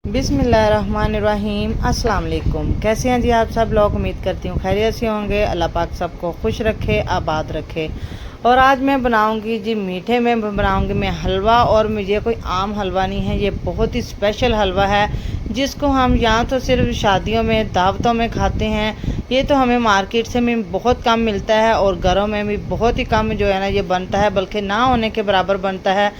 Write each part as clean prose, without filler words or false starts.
बिस्मिल्लाहिर्रहमानिर्रहीम। अस्सलाम वालेकुम। कैसे हैं जी आप सब लोग? उम्मीद करती हूँ खैरियत से होंगे। अल्लाह पाक सबको खुश रखे, आबाद रखे। और आज मैं बनाऊंगी जी मीठे में बनाऊंगी मैं हलवा। और मुझे कोई आम हलवा नहीं है, ये बहुत ही स्पेशल हलवा है जिसको हम यहाँ तो सिर्फ शादियों में दावतों में खाते हैं। ये तो हमें मार्केट से में बहुत कम मिलता है और घरों में भी बहुत ही कम जो है ना ये बनता है, बल्कि ना होने के बराबर बनता है।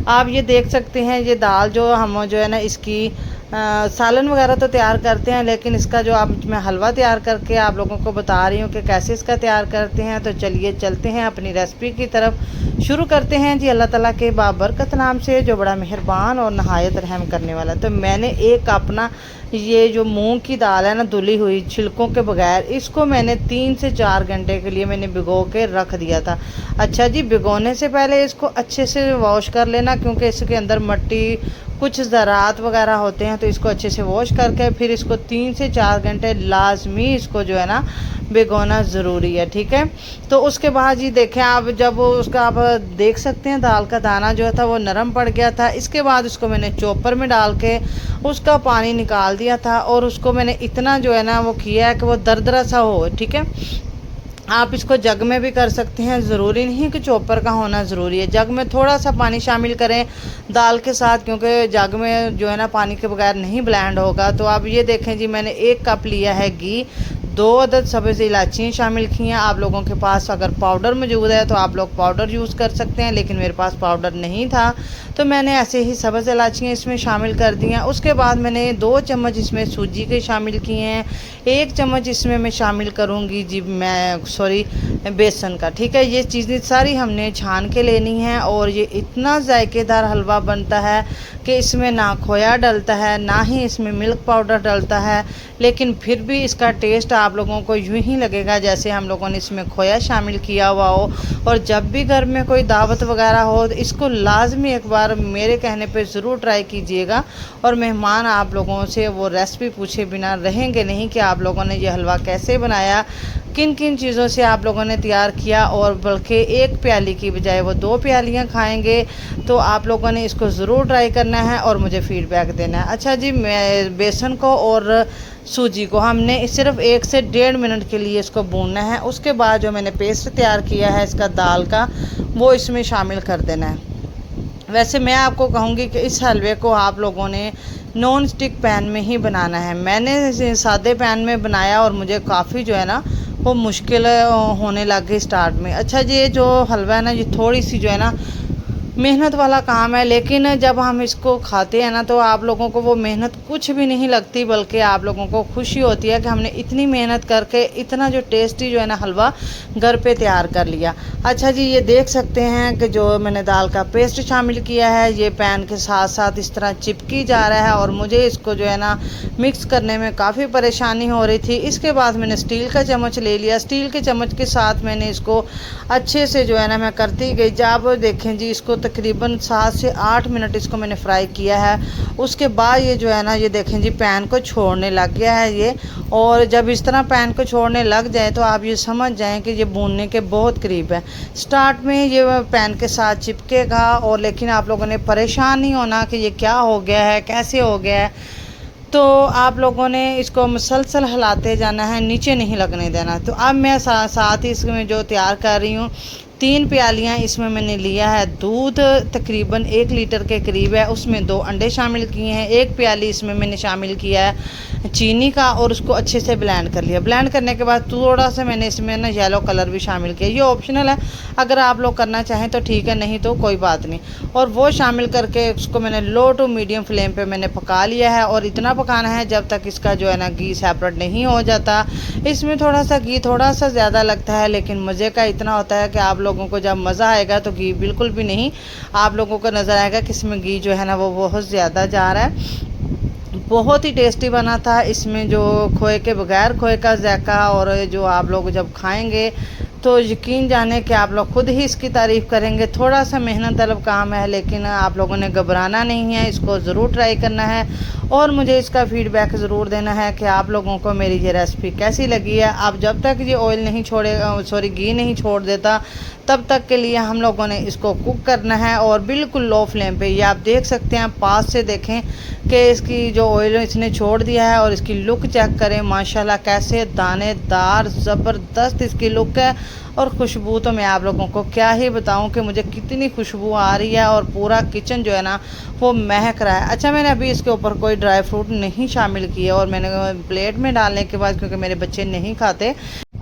आप ये देख सकते हैं, ये दाल जो हम जो है ना इसकी सालन वगैरह तो तैयार करते हैं, लेकिन इसका जो आप मैं हलवा तैयार करके आप लोगों को बता रही हूँ कि कैसे इसका तैयार करते हैं। तो चलिए चलते हैं अपनी रेसिपी की तरफ। शुरू करते हैं जी अल्लाह ताला के बाबरकत नाम से, जो बड़ा मेहरबान और नहायत रहम करने वाला। तो मैंने एक अपना ये जो मूंग की दाल है ना, धुली हुई छिलकों के बगैर, इसको मैंने 3 से 4 घंटे के लिए मैंने भिगो के रख दिया था। अच्छा जी, भिगोने से पहले इसको अच्छे से वॉश कर लेना, क्योंकि इसके अंदर मिट्टी कुछ ज़रात वगैरह होते हैं। तो इसको अच्छे से वॉश करके फिर इसको 3 से 4 घंटे लाजमी इसको जो है ना भिगोना ज़रूरी है, ठीक है। तो उसके बाद जी देखें आप, जब उसका आप देख सकते हैं दाल का दाना जो था वो नरम पड़ गया था। इसके बाद उसको मैंने चॉपर में डाल के उसका पानी निकाल दिया था और उसको मैंने इतना जो है ना वो किया है कि वो दरदरा सा हो, ठीक है। आप इसको जग में भी कर सकते हैं, ज़रूरी नहीं कि चॉपर का होना ज़रूरी है। जग में थोड़ा सा पानी शामिल करें दाल के साथ, क्योंकि जग में जो है ना पानी के बगैर नहीं ब्लेंड होगा। तो आप ये देखें जी, मैंने 1 कप लिया है घी, 2 अदद सब्ज़ इलायची शामिल की हैं। आप लोगों के पास अगर पाउडर मौजूद है तो आप लोग पाउडर यूज़ कर सकते हैं, लेकिन मेरे पास पाउडर नहीं था तो मैंने ऐसे ही सब्ज़ इलायचियाँ इसमें शामिल कर दी हैं। उसके बाद मैंने 2 चम्मच इसमें सूजी के शामिल किए हैं। 1 चम्मच इसमें मैं शामिल करूँगी जी बेसन का, ठीक है। ये चीज़ें सारी हमने छान के लेनी है। और ये इतना जायकेदार हलवा बनता है कि इसमें ना खोया डलता है, ना ही इसमें मिल्क पाउडर डलता है, लेकिन फिर भी इसका टेस्ट आप लोगों को यूं ही लगेगा जैसे हम लोगों ने इसमें खोया शामिल किया हुआ हो। और जब भी घर में कोई दावत वगैरह हो तो इसको लाजमी एक बार मेरे कहने पे ज़रूर ट्राई कीजिएगा। और मेहमान आप लोगों से वो रेसिपी पूछे बिना रहेंगे नहीं कि आप लोगों ने ये हलवा कैसे बनाया, किन किन चीज़ों से आप लोगों ने तैयार किया। और बल्कि 1 प्याली की बजाय वो 2 प्यालियाँ खाएंगे। तो आप लोगों ने इसको ज़रूर ट्राई करना है और मुझे फ़ीडबैक देना है। अच्छा जी, मैं बेसन को और सूजी को हमने सिर्फ 1 से 1.5 मिनट के लिए इसको भूनना है। उसके बाद जो मैंने पेस्ट तैयार किया है इसका दाल का, वो इसमें शामिल कर देना है। वैसे मैं आपको कहूँगी कि इस हलवे को आप लोगों ने नॉन स्टिक पैन में ही बनाना है। मैंने सादे पैन में बनाया और मुझे काफ़ी जो है ना वो मुश्किल होने लग गई स्टार्ट में। अच्छा जी, ये जो हलवा है ना ये थोड़ी सी जो है ना मेहनत वाला काम है, लेकिन जब हम इसको खाते हैं ना तो आप लोगों को वो मेहनत कुछ भी नहीं लगती, बल्कि आप लोगों को खुशी होती है कि हमने इतनी मेहनत करके इतना जो टेस्टी जो है ना हलवा घर पे तैयार कर लिया। अच्छा जी, ये देख सकते हैं कि जो मैंने दाल का पेस्ट शामिल किया है ये पैन के साथ साथ इस तरह चिपकी जा रहा है और मुझे इसको जो है ना मिक्स करने में काफ़ी परेशानी हो रही थी। इसके बाद मैंने स्टील का चम्मच ले लिया। स्टील के चम्मच के साथ मैंने इसको अच्छे से जो है ना मैं करती गई। जब देखें जी, इसको तकरीबन 7 से 8 मिनट इसको मैंने फ्राई किया है। उसके बाद ये जो है ना ये देखें जी पैन को छोड़ने लग गया है ये। और जब इस तरह पैन को छोड़ने लग जाए तो आप ये समझ जाएं कि ये भूनने के बहुत करीब है। स्टार्ट में ये पैन के साथ चिपकेगा, और लेकिन आप लोगों ने परेशान नहीं होना कि ये क्या हो गया है, कैसे हो गया है। तो आप लोगों ने इसको मुसलसल हिलाते जाना है, नीचे नहीं लगने देना। तो अब मैं साथ ही इसमें जो तैयार कर रही हूँ 3 प्यालियाँ इसमें मैंने लिया है दूध, तकरीबन 1 लीटर के करीब है। उसमें 2 अंडे शामिल किए हैं। 1 प्याली इसमें मैंने शामिल किया है चीनी का और उसको अच्छे से ब्लेंड कर लिया। ब्लेंड करने के बाद थोड़ा सा मैंने इसमें ना येलो कलर भी शामिल किया। ये ऑप्शनल है, अगर आप लोग करना चाहें तो ठीक है, नहीं तो कोई बात नहीं। और वो शामिल करके उसको मैंने लो टू मीडियम फ्लेम पे मैंने पका लिया है। और इतना पकाना है जब तक इसका जो है ना घी सेपरेट नहीं हो जाता। इसमें थोड़ा सा घी थोड़ा सा ज़्यादा लगता है, लेकिन मज़े का इतना होता है कि आप लोगों को जब मज़ा आएगा तो घी बिल्कुल भी नहीं, आप लोगों को नज़र आएगा कि इसमें घी जो है ना वो बहुत ज़्यादा जा रहा है। बहुत ही टेस्टी बना था। इसमें जो खोए के बगैर खोए का जायका, और जो आप लोग जब खाएंगे तो यकीन जाने कि आप लोग खुद ही इसकी तारीफ़ करेंगे। थोड़ा सा मेहनत तलब काम है, लेकिन आप लोगों ने घबराना नहीं है, इसको ज़रूर ट्राई करना है और मुझे इसका फ़ीडबैक ज़रूर देना है कि आप लोगों को मेरी ये रेसिपी कैसी लगी है। आप जब तक ये ऑयल नहीं छोड़े घी नहीं छोड़ देता, तब तक के लिए हम लोगों ने इसको कुक करना है और बिल्कुल लो फ्लेम पे। ये आप देख सकते हैं, पास से देखें कि इसकी जो ऑयल इसने छोड़ दिया है और इसकी लुक चेक करें माशाल्लाह कैसे दानेदार ज़बरदस्त इसकी लुक है। और खुशबू तो मैं आप लोगों को क्या ही बताऊं कि मुझे कितनी खुशबू आ रही है और पूरा किचन जो है ना वो महक रहा है। अच्छा, मैंने अभी इसके ऊपर कोई ड्राई फ्रूट नहीं शामिल किया और मैंने प्लेट में डालने के बाद, क्योंकि मेरे बच्चे नहीं खाते,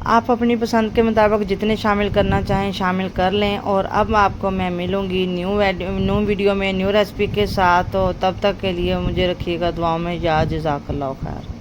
आप अपनी पसंद के मुताबिक जितने शामिल करना चाहें शामिल कर लें। और अब आपको मैं मिलूँगी न्यू वीडियो में न्यू रेसिपी के साथ। तो तब तक के लिए मुझे रखिएगा दुआओं में याद। जज़ाकल्लाह खैर।